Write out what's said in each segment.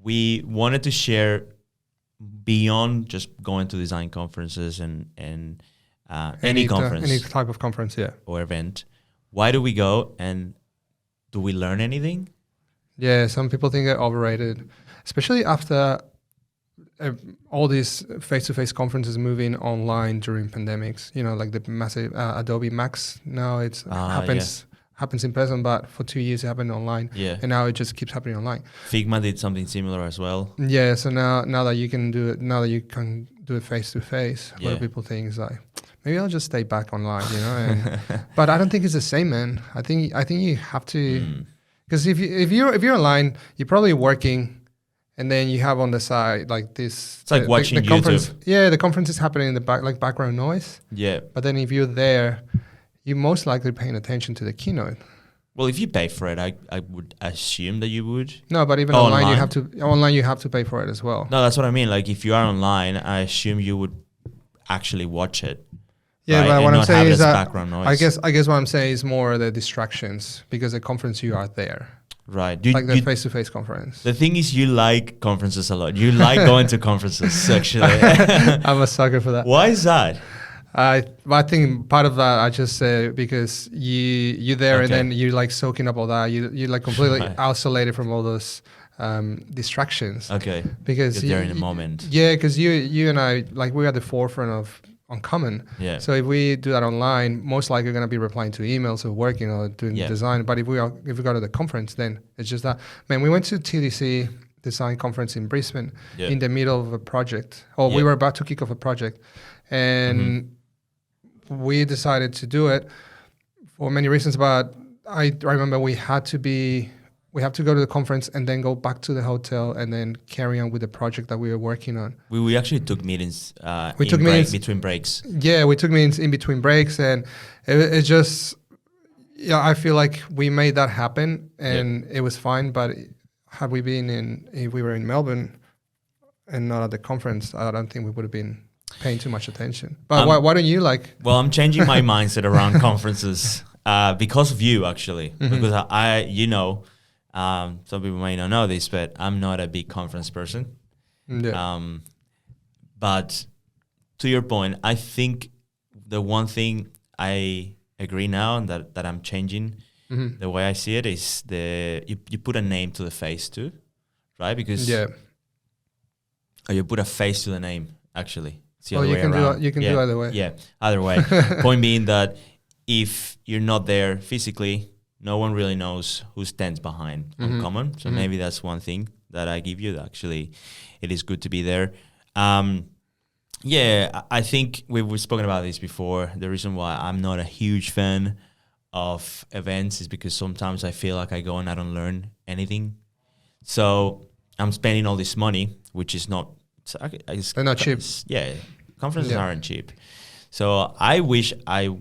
we wanted to share beyond just going to design conferences and any conference, any type of conference, or event. Why do we go, and do we learn anything? Yeah, some people think they're overrated, especially after all these face-to-face conferences moving online during pandemics. You know, like the massive Adobe Max. Now it happens in person, but for 2 years it happened online. Yeah. And now it just keeps happening online. Figma did something similar as well. Yeah, so now that you can do it face-to-face, a lot of people think is like, maybe I'll just stay back online, you know. And, but I don't think it's the same, man. I think you have to, because if you're online, you're probably working, and then you have on the side like this. It's like watching the conference. YouTube. Yeah, the conference is happening in the back, like background noise. Yeah. But then if you're there, you're most likely paying attention to the keynote. Well, if you pay for it, I would assume that you would. No, but even online you have to pay for it as well. No, that's what I mean. Like if you are online, I assume you would actually watch it. Yeah, right? but what I'm saying is that background noise. I guess what I'm saying is more the distractions, because the conference you are there. Right. Like the face-to-face conference. The thing is, you like conferences a lot. You like going to conferences, actually. I'm a sucker for that. Why is that? I think part of that, I just say because you're there and then you like soaking up all that. You like completely isolated from all those distractions. Okay. Because you're there in the moment. Yeah, because you and I, like, we're at the forefront of uncommon. Yeah. So if we do that online, most likely we're going to be replying to emails or working or doing design. But if we go to the conference, then it's just that. Man, we went to TDC design conference in Brisbane in the middle of a project. We were about to kick off a project, and we decided to do it for many reasons. But I remember we have to go to the conference and then go back to the hotel and then carry on with the project that we were working on. We actually took meetings between breaks. Yeah, we took meetings in between breaks, and it just, I feel like we made that happen, and it was fine. But had we been if we were in Melbourne and not at the conference, I don't think we would have been paying too much attention. But why don't you like? Well, I'm changing my mindset around conferences because of you, actually, because some people may not know this, but I'm not a big conference person. Yeah. But to your point, I think the one thing I agree now and that I'm changing the way I see it is you put a name to the face too, right? Because or you put a face to the name, actually. It's the other way around. You can do either way. Yeah, either way. Point being that if you're not there physically, no one really knows who stands behind Uncommon. So maybe that's one thing that I give you. Actually, it is good to be there. I think we've spoken about this before. The reason why I'm not a huge fan of events is because sometimes I feel like I go and I don't learn anything. So I'm spending all this money, which is not... They're not cheap. Yeah, conferences aren't cheap. So I wish I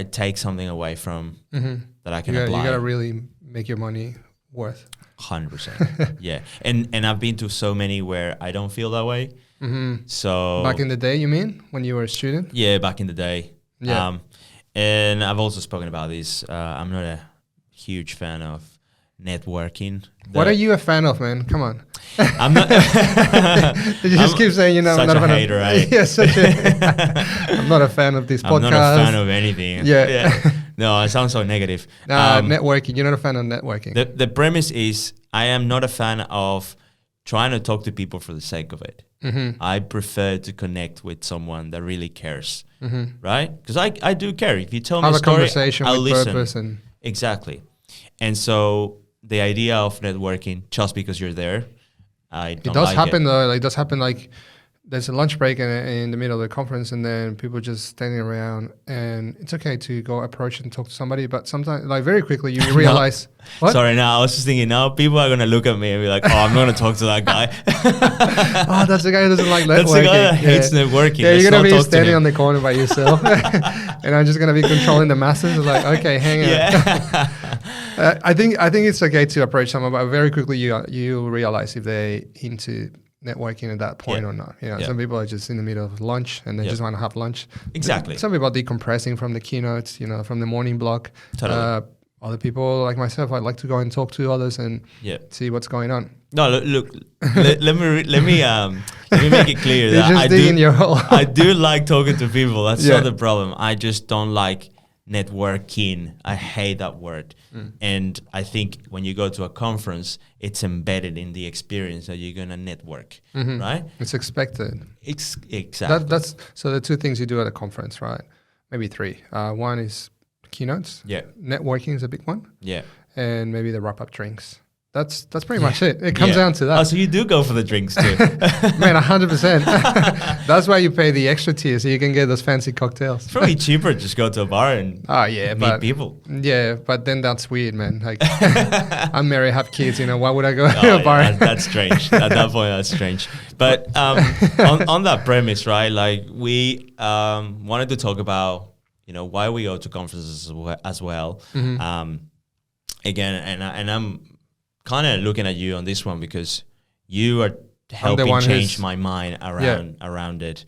take something away from that I can apply. You gotta really make your money worth. 100%. Yeah, and I've been to so many where I don't feel that way. So back in the day, you mean, when you were a student? Yeah, back in the day. Yeah. And I've also spoken about this. I'm not a huge fan of networking. What are you a fan of, man? Come on. I'm not. You just keep saying, such I'm not a a fan hater, right? Yeah, I'm not a fan of this podcast. I'm not a fan of anything. Yeah. No, it sounds so negative. Networking. You're not a fan of networking. The premise is I am not a fan of trying to talk to people for the sake of it. I prefer to connect with someone that really cares, right? Because I do care. If you tell me a story, conversation I'll with listen. Purpose Exactly. And so the idea of networking just because you're there, I don't like it. It does happen though. Like, it does happen. Like, there's a lunch break in the middle of the conference, and then people just standing around, and it's okay to go approach and talk to somebody, but sometimes, like, very quickly you realize. What? Sorry, now I was just thinking, now people are gonna look at me and be like, "Oh, I'm not gonna talk to that guy." Oh, that's the guy who doesn't like networking. That's the guy that hates networking. Yeah, you're gonna be standing on the corner by yourself, and I'm just gonna be controlling the masses. Like, okay, hang on. Yeah. I think it's okay to approach someone, but very quickly you realize if they into networking at that point or not. Some people are just in the middle of lunch and they just want to have lunch. Exactly. Some people are decompressing from the keynotes, from the morning block. Totally. Other people like myself, I'd like to go and talk to others and see what's going on. No, look. Let me make it clear You're that just digging your hole. I do like talking to people. That's not the problem. I just don't like networking. I hate that word. And I think when you go to a conference, it's embedded in the experience that you're gonna network, right? It's expected. Exactly. That's so the two things you do at a conference, right? Maybe three. One is keynotes. Yeah. Networking is a big one. Yeah. And maybe the wrap-up drinks. That's pretty much it. It comes down to that. Oh, so you do go for the drinks too? Man, 100%. That's why you pay the extra tier, so you can get those fancy cocktails. It's probably cheaper to just go to a bar and meet people. Yeah, but then that's weird, man. Like, I'm married, have kids, why would I go to a bar? That's strange. At that point, that's strange. But on that premise, right, like we wanted to talk about, why we go to conferences as well. Again, and I'm kind of looking at you on this one because you are helping change my mind around it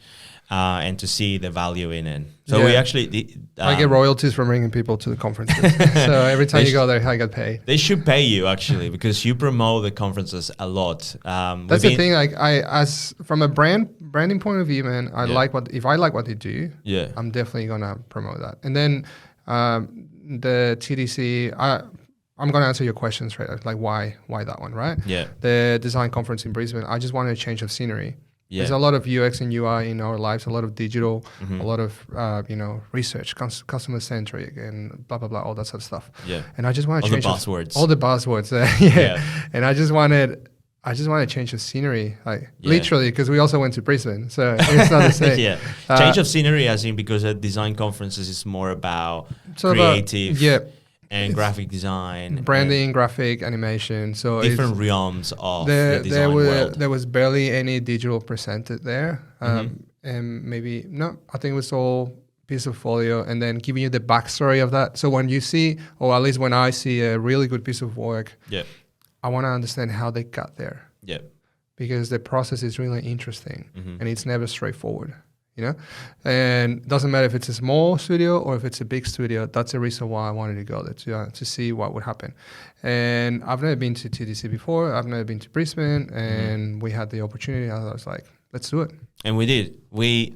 and to see the value in it. So we actually... I get royalties from bringing people to the conferences. So every time you go there, I get paid. They should pay you actually because you promote the conferences a lot. That's the thing. Like as from a branding point of view, man, if I like what they do, I'm definitely gonna promote that. And then the TDC, I'm going to answer your questions, right? Like why that one, right? Yeah. The design conference in Brisbane, I just wanted a change of scenery. Yeah. There's a lot of UX and UI in our lives, a lot of digital, a lot of, research, customer centric and blah, blah, blah, all that sort of stuff. Yeah. And I just want to change all the buzzwords. Yeah. And I just want to change the scenery, like literally, because we also went to Brisbane, so it's not the same. Change of scenery, as in because at design conferences is more about creative. And graphic design, branding, graphic animation. So different realms of the design world. There was barely any digital presented there, and maybe I think it was all piece of folio, and then giving you the backstory of that. So when you see, or at least when I see a really good piece of work, I want to understand how they got there. Yeah, because the process is really interesting, and it's never straightforward. And it doesn't matter if it's a small studio or if it's a big studio. That's the reason why I wanted to go there, to see what would happen. And I've never been to TDC before. I've never been to Brisbane, and we had the opportunity. I was like, let's do it. And we did.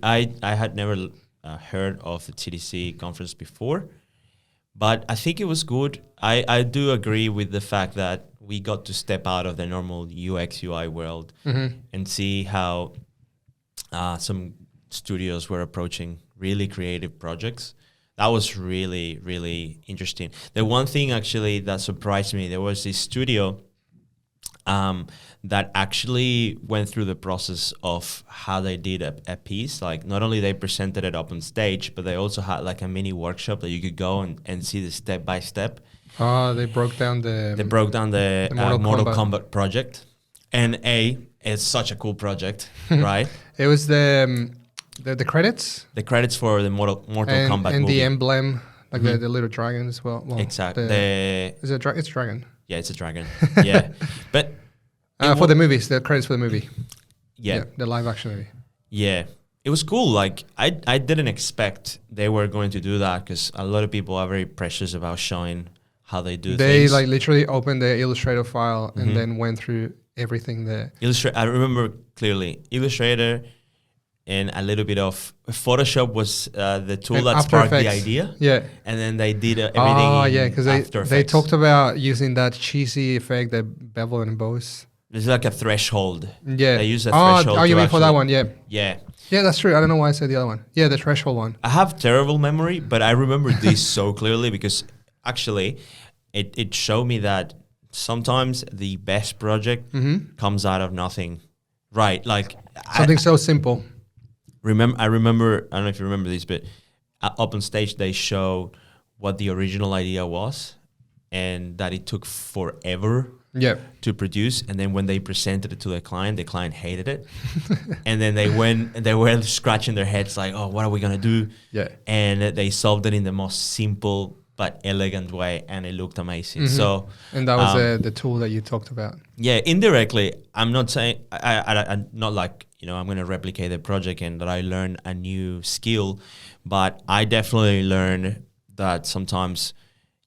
I had never heard of the TDC conference before, but I think it was good. I do agree with the fact that we got to step out of the normal UX UI world and see how some studios were approaching really creative projects. That was really, really interesting. The one thing actually that surprised me, there was this studio that actually went through the process of how they did a piece. Like not only they presented it up on stage, but they also had like a mini workshop that you could go and see the step by step. They broke down the Mortal Kombat project. And it's such a cool project, right? It was the credits? The credits for the Mortal Kombat and movie. The emblem, like the little dragon as well. Exactly. It's a dragon. Yeah, it's a dragon. Yeah. But for the movies, the credits for the movie. Yeah. The live action movie. Yeah. It was cool. Like I didn't expect they were going to do that because a lot of people are very precious about showing how they do things. They like literally opened the Illustrator file and then went through everything there. I remember clearly Illustrator and a little bit of Photoshop was the tool that sparked the idea. Yeah. And then they did everything because they talked about using that cheesy effect, the bevel and emboss. It's like a threshold. Yeah. They use a threshold. Oh, you mean for that one? Yeah. Yeah. Yeah, that's true. I don't know why I said the other one. Yeah, the threshold one. I have terrible memory, but I remember this so clearly because actually it showed me that sometimes the best project comes out of nothing. Right. Like something so simple. I remember, I don't know if you remember this, but up on stage they showed what the original idea was and that it took forever to produce. And then when they presented it to the client hated it. And then they were scratching their heads like, oh, what are we going to do? Yeah. And they solved it in the most simple but elegant way, and it looked amazing. So, and that was the tool that you talked about. Yeah, indirectly, I'm not saying I'm not like I'm going to replicate the project and that I learn a new skill, but I definitely learned that sometimes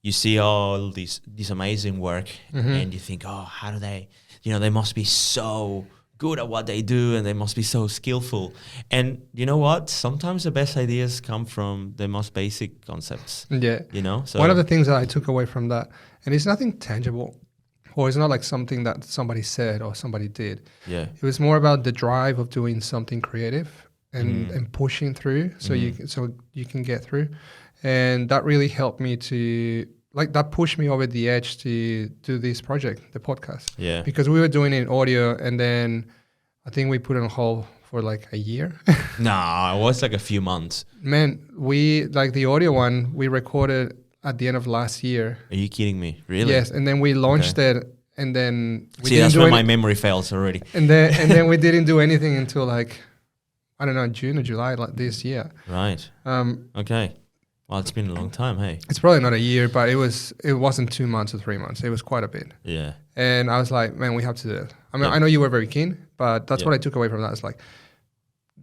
you see all this amazing work and you think, oh, how do they they must be so good at what they do and they must be so skillful. And you know what? Sometimes the best ideas come from the most basic concepts. Yeah. So one of the things that I took away from that, and it's nothing tangible, or it's not like something that somebody said or somebody did. Yeah. It was more about the drive of doing something creative and pushing through so you can get through. And that really helped me to, like, that pushed me over the edge to do this project, the podcast. Yeah. Because we were doing it in audio, and then I think we put it on hold for like a year. Nah, it was like a few months. Man, like the audio one, we recorded at the end of last year. Are you kidding me? Really? Yes, and then we launched it, and then we See, that's where my memory fails already. And then we didn't do anything until like, I don't know, June or July like this year. Right. Okay. Well, it's been a long time, hey. It's probably not a year, but it wasn't 2 months or 3 months. It was quite a bit. Yeah. And I was like, man, we have to do it. I mean, I know you were very keen, but that's what I took away from that. It's like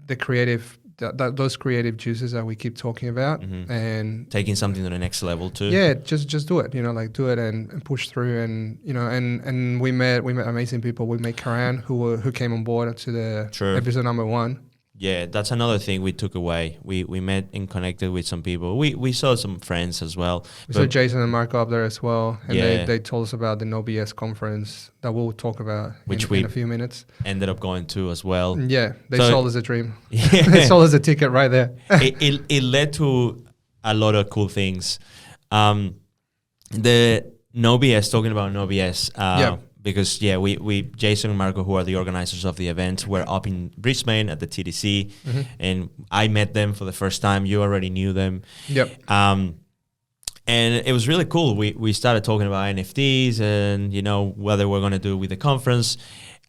the creative, those creative juices that we keep talking about, and taking something to the next level too. Yeah, just do it. Like do it and push through. And and we met amazing people. We met Karan, who came on board to the episode number 1. Yeah, that's another thing we took away. We met and connected with some people. We saw some friends as well. We saw Jason and Marco up there as well. And they told us about the No BS conference that we'll talk about in a few minutes. Ended up going to as well. Yeah, they sold us a dream. Yeah. They sold us a ticket right there. it led to a lot of cool things. The No BS, talking about No BS, because we Jason and Marco, who are the organizers of the event, were up in Brisbane at the TDC, and I met them for the first time. You already knew them. Yep. And it was really cool. We started talking about NFTs and whether we're going to do with the conference.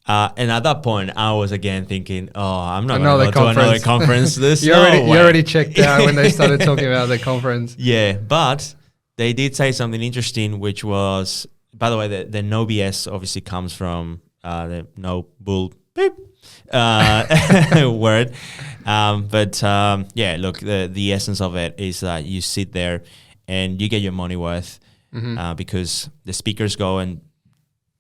And at that point, I was again thinking, I'm not going to go to another conference. You already checked out when they started talking about the conference. Yeah, but they did say something interesting, which was, by the way, the No BS obviously comes from the no bull beep word. Look, the essence of it is that you sit there and you get your money worth, because the speakers go and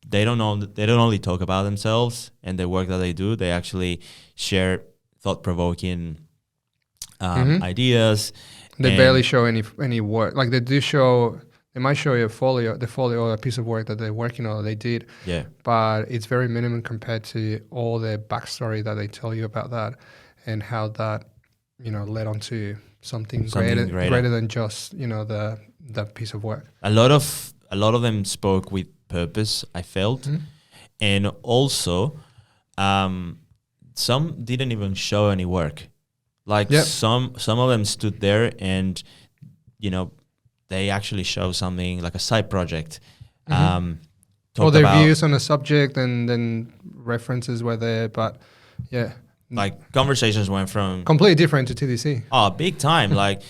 they don't only talk about themselves and the work that they do. They actually share thought-provoking ideas. They barely show any work. Like they do show. They might show you the folio or a piece of work that they're working on or they did. Yeah. But it's very minimum compared to all the backstory that they tell you about that and how that, led on to something greater than just, the piece of work. A lot of them spoke with purpose, I felt. And also some didn't even show any work. Like some of them stood there and, they actually show something like a side project. Or their views on a subject, and then references were there. But like conversations went from completely different to TDC. Oh, big time. Like,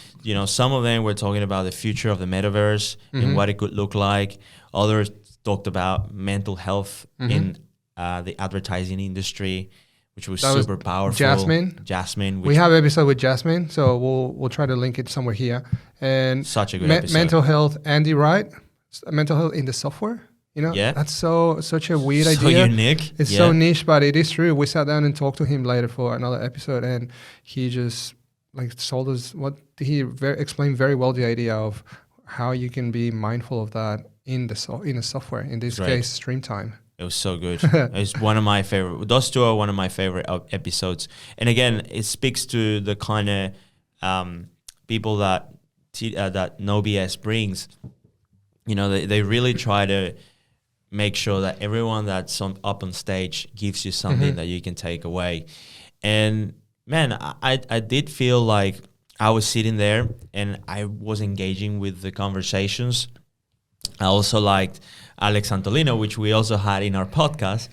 some of them were talking about the future of the metaverse and what it could look like. Others talked about mental health in the advertising industry, which was super powerful. Jasmine. We have an episode with Jasmine, so we'll try to link it somewhere here. And such a good episode. Mental health, Andy Wright, mental health in the software. That's such a weird idea. So unique. It's so niche, but it is true. We sat down and talked to him later for another episode, and he just sold us explained very well the idea of how you can be mindful of that in the software. In this case, Streamtime. It was so good. It's one of my favorite. Those two are one of my favorite episodes. And again, it speaks to the kind of people that No BS brings. They really try to make sure that everyone that's up on stage gives you something that you can take away. And man, I did feel like I was sitting there and I was engaging with the conversations. I also liked Alex Antolino, which we also had in our podcast.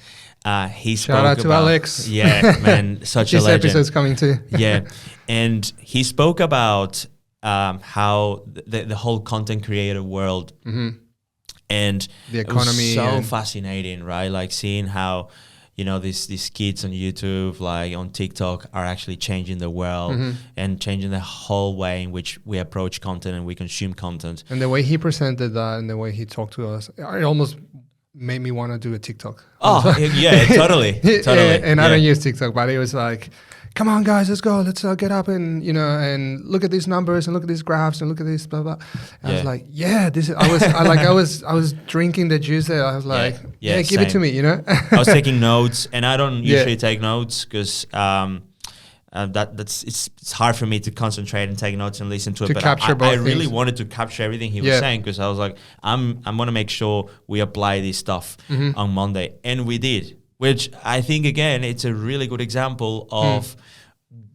He spoke Shout out to Alex. Yeah, man, such a legend. This episode's coming too. Yeah, and he spoke about how the whole content creator world and the economy. It was so fascinating, right? Like seeing how these kids on YouTube, like on TikTok, are actually changing the world and changing the whole way in which we approach content and we consume content. And the way he presented that and the way he talked to us, it almost made me want to do a TikTok. Oh, yeah, totally. And I don't use TikTok, but it was like, come on, guys, let's go. Let's get up and, and look at these numbers and look at these graphs and look at this, blah, blah. I was like, yeah, this is, I was drinking the juice there. I was like, give same. it to me, I was taking notes, and I don't usually take notes because it's hard for me to concentrate and take notes and listen to it. But I really wanted to capture everything he was saying, because I was like, I'm going to make sure we apply this stuff on Monday. And we did, which I think, again, it's a really good example of,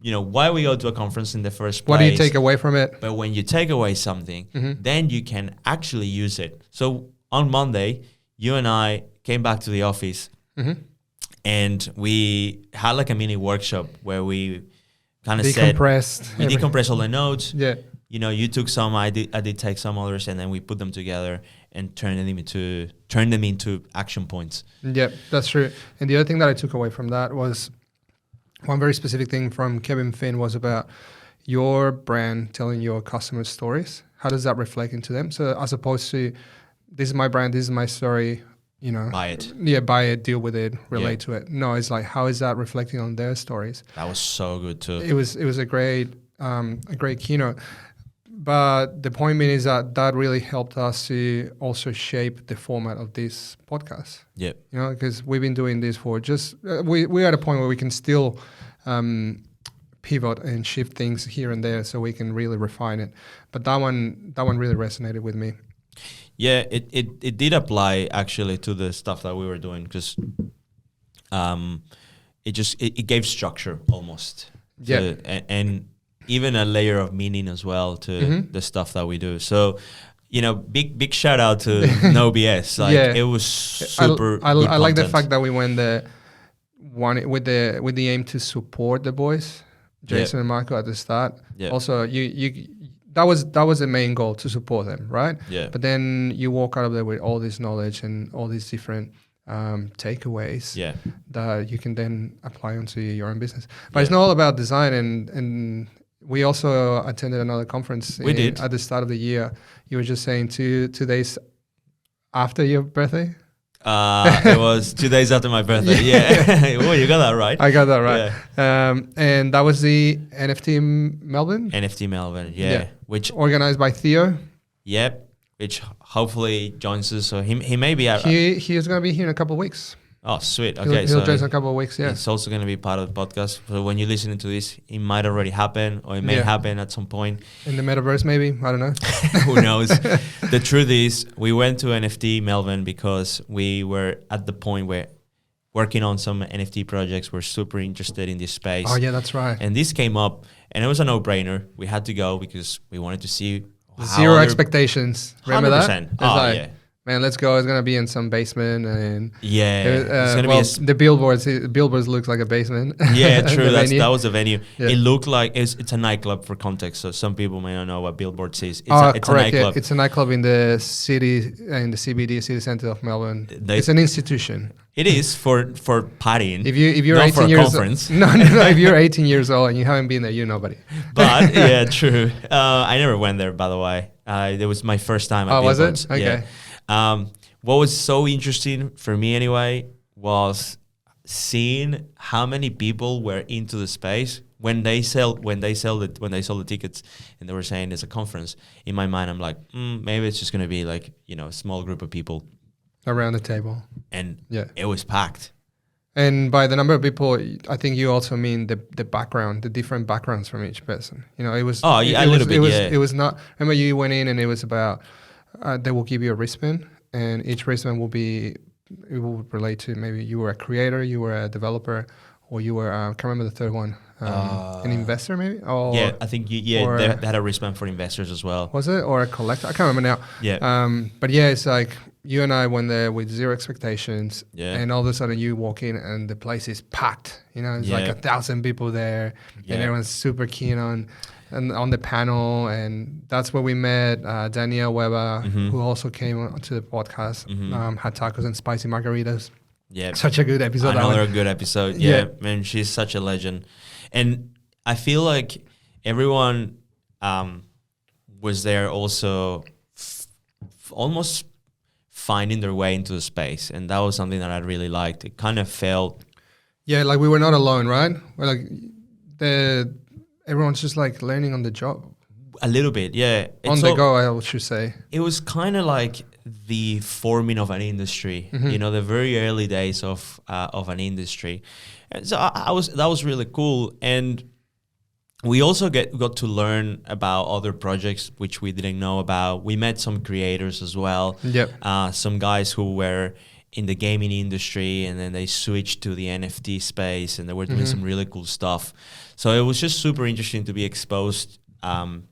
why we go to a conference in the first place. What do you take away from it? But when you take away something, then you can actually use it. So on Monday, you and I came back to the office, and we had like a mini workshop where we kind of decompressed all the notes. Yeah. You took some, I did take some others, and then we put them together and turned them into action points. Yeah, that's true. And the other thing that I took away from that was one very specific thing from Kevin Finn was about your brand telling your customers stories. How does that reflect into them? So as opposed to, this is my brand, this is my story, buy it. Yeah, buy it, deal with it, relate to it. No, it's like, how is that reflecting on their stories? That was so good too. It was a great keynote. But the point being is that really helped us to also shape the format of this podcast. Yeah. Because we've been doing this for just, we're at a point where we can still pivot and shift things here and there so we can really refine it. But that one really resonated with me. Yeah, it did apply actually to the stuff that we were doing, because it gave structure almost. Yeah. And even a layer of meaning as well to the stuff that we do. So, big shout out to No BS. It was super. I like the fact that we went there with the aim to support the boys, Jason and Marco at the start. Yeah. Also, that was the main goal, to support them, right? Yeah. But then you walk out of there with all this knowledge and all these different takeaways that you can then apply onto your own business. But it's not all about design, and we also attended another conference at the start of the year. You were just saying 2 days after your birthday? It was 2 days after my birthday. Yeah. Oh, you got that right. I got that right. Yeah. And that was the NFT Melbourne? NFT Melbourne, yeah. Which organized by Theo. Yep. Which hopefully joins us. So he may be out. He is going to be here in a couple of weeks. Oh, sweet. Okay, he'll join us in a couple of weeks, yeah. It's also going to be part of the podcast. So when you're listening to this, it might already happen, or it may happen at some point. In the metaverse, maybe. I don't know. Who knows? The truth is, we went to NFT Melbourne because we were at the point where working on some NFT projects. We're super interested in this space. Oh, yeah, that's right. And this came up, and it was a no-brainer. We had to go because we wanted to see Zero expectations. Remember 100%. That? Oh, yeah. Man, let's go. It's gonna be in some basement, and it's gonna be the billboards looks like a basement. Yeah, true. That was a venue. Yeah. It looked like it's a nightclub, for context. So some people may not know what billboards is. It's correct. A nightclub. Yeah. It's a nightclub in the city, in the CBD, city center of Melbourne. It's an institution. It is for partying. If you're not 18 for a years conference. No. If you're 18 years old and you haven't been there, you're nobody. But yeah, true. I never went there, by the way. It was my first time at billboards. Was it? Okay. Yeah. What was so interesting for me anyway was seeing how many people were into the space when they sold the tickets, and they were saying it's a conference. In my mind, I'm like, maybe it's just gonna be like a small group of people around the table, and it was packed. And by the number of people, I think you also mean the background, the different backgrounds from each person. It was It was not. Remember, you went in and it was about they will give you a wristband. And each wristband it will relate to maybe you were a creator, you were a developer, or you were, I can't remember the third one, an investor maybe? Or, I think, they had a wristband for investors as well. Was it? Or a collector? I can't remember now. Yeah. But yeah, it's like you and I went there with zero expectations, and all of a sudden you walk in and the place is packed. It's like 1,000 people there, and everyone's super keen on the panel, and that's where we met Danielle Weber, who also came to the podcast, had tacos and spicy margaritas. Yeah. Such a good episode. Another good episode. Yeah, man, she's such a legend. And I feel like everyone was there also almost finding their way into the space, and that was something that I really liked. It kind of felt like we were not alone, right? We're like everyone's just like learning on the job. a little bit, yeah. On the go, I should say. It was kind of like the forming of an industry, the very early days of an industry. And so that was really cool. And we also got to learn about other projects which we didn't know about. We met some creators as well. Yep. Some guys who were in the gaming industry, and then they switched to the NFT space, and they were doing some really cool stuff. So it was just super interesting to be exposed to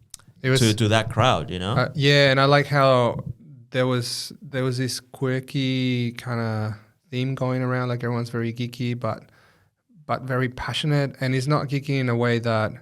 that crowd, and I like how there was this quirky kind of theme going around. Like everyone's very geeky, but very passionate, and it's not geeky in a way that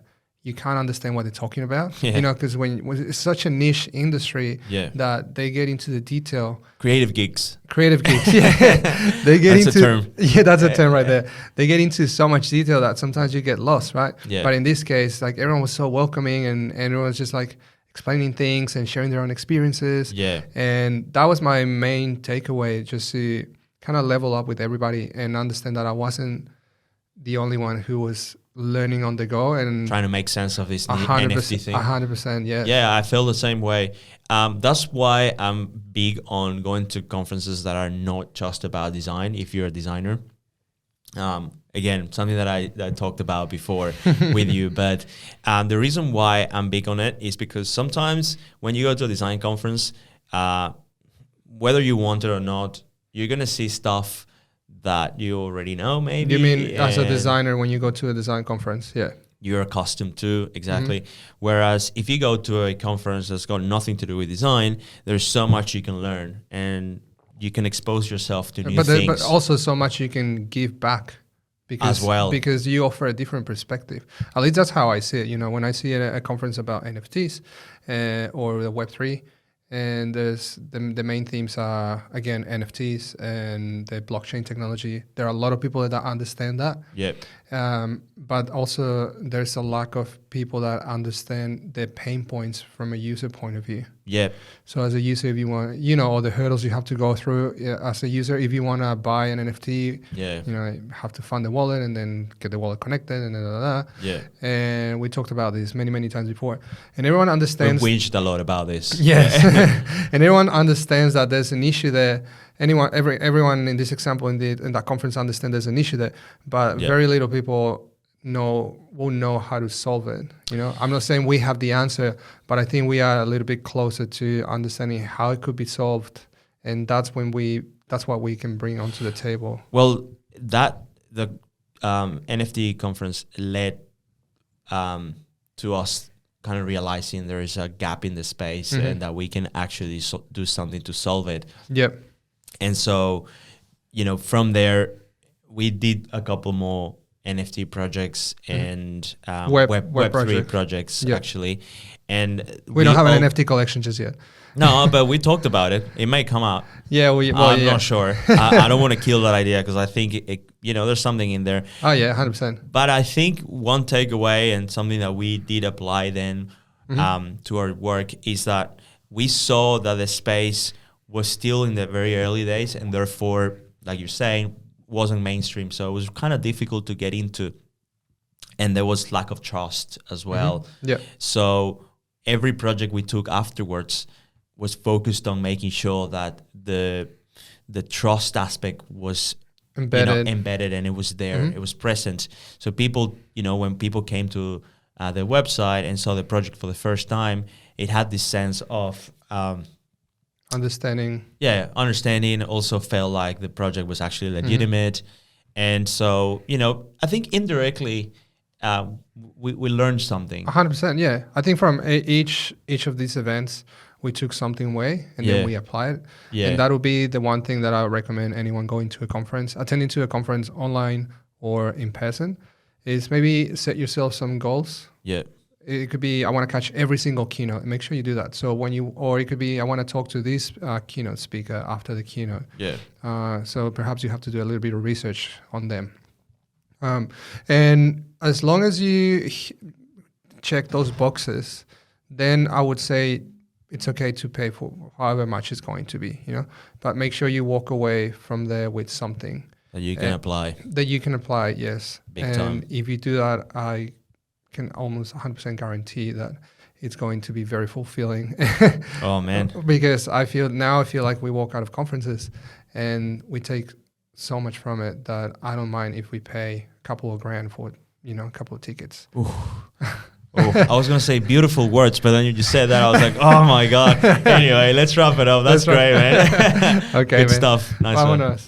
you can't understand what they're talking about. Because when it's such a niche industry that they get into the detail. Creative geeks. Yeah, they get that's a term. Yeah, that's a term right there. They get into so much detail that sometimes you get lost, right? Yeah. But in this case, like everyone was so welcoming, and everyone was just like explaining things and sharing their own experiences. Yeah. And that was my main takeaway, just to kind of level up with everybody and understand that I wasn't the only one who was learning on the go and trying to make sense of this NFT thing. 100%, yeah. Yeah, I feel the same way. That's why I'm big on going to conferences that are not just about design. If you're a designer, again, something that I talked about before with you. But the reason why I'm big on it is because sometimes when you go to a design conference, whether you want it or not, you're gonna see stuff that you already know, maybe. You mean as a designer when you go to a design conference? Yeah. You're accustomed to, exactly. Whereas if you go to a conference that's got nothing to do with design, there's so much you can learn, and you can expose yourself to new things. But also so much you can give back. Because you offer a different perspective. At least that's how I see it. When I see a conference about NFTs or the Web3, and there's the main themes are, again, NFTs and the blockchain technology. There are a lot of people that understand that. Yep. But also there's a lack of people that understand the pain points from a user point of view. Yep. So as a user, if you want, all the hurdles you have to go through as a user, if you want to buy an NFT, you have to fund the wallet and then get the wallet connected and Yeah. And we talked about this many, many times before. And everyone understands. We've whinged a lot about this. Yes. And everyone understands that there's an issue there. Everyone in this example in that conference understands there's an issue there, but very little people will know how to solve it. I'm not saying we have the answer, but I think we are a little bit closer to understanding how it could be solved, and that's what we can bring onto the table. Well, the NFT conference led to us kind of realizing there is a gap in the space and that we can actually do something to solve it. Yep. And so, from there, we did a couple more NFT projects and Web3 projects, actually. And we don't have an NFT collection just yet. No, but we talked about it. It may come out. Yeah, I'm not sure. I don't want to kill that idea because I think there's something in there. Oh yeah, 100%. But I think one takeaway and something that we did apply then to our work is that we saw that the space was still in the very early days, and therefore, like you're saying, wasn't mainstream. So it was kind of difficult to get into, and there was lack of trust as well. Yeah. So every project we took afterwards was focused on making sure that the trust aspect was embedded and it was there, it was present. So people, when people came to the website and saw the project for the first time, it had this sense of understanding. Yeah, understanding. Also felt like the project was actually legitimate. And so, I think indirectly we learned something. 100%, yeah. I think from each of these events, we took something away and then we applied it. Yeah. And that would be the one thing that I would recommend anyone going to a conference, attending to a conference online or in person, is maybe set yourself some goals. Yeah. It could be, I want to catch every single keynote, and make sure you do that. So or it could be, I want to talk to this keynote speaker after the keynote. Yeah. So perhaps you have to do a little bit of research on them. And as long as you check those boxes, then I would say it's okay to pay for however much it's going to be, but make sure you walk away from there with something that you can apply. That you can apply, yes. Big and time. If you do that, I can almost 100% guarantee that it's going to be very fulfilling. Oh man. Because I feel like we walk out of conferences and we take so much from it that I don't mind if we pay a couple of grand for, a couple of tickets. I was going to say beautiful words, but then you just said that. I was like, oh my God. Anyway, let's wrap it up. That's great, man. Okay, Good man. stuff. Nice one.